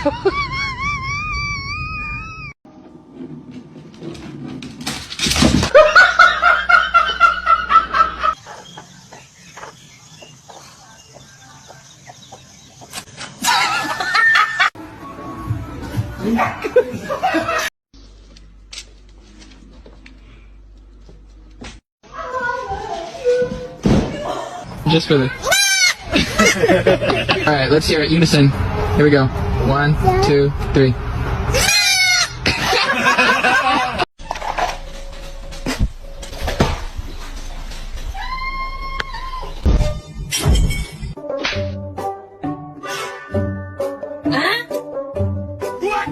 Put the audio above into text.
Just for the... Alright, let's hear it. Unison. Here we go. 1, 2, 3. What?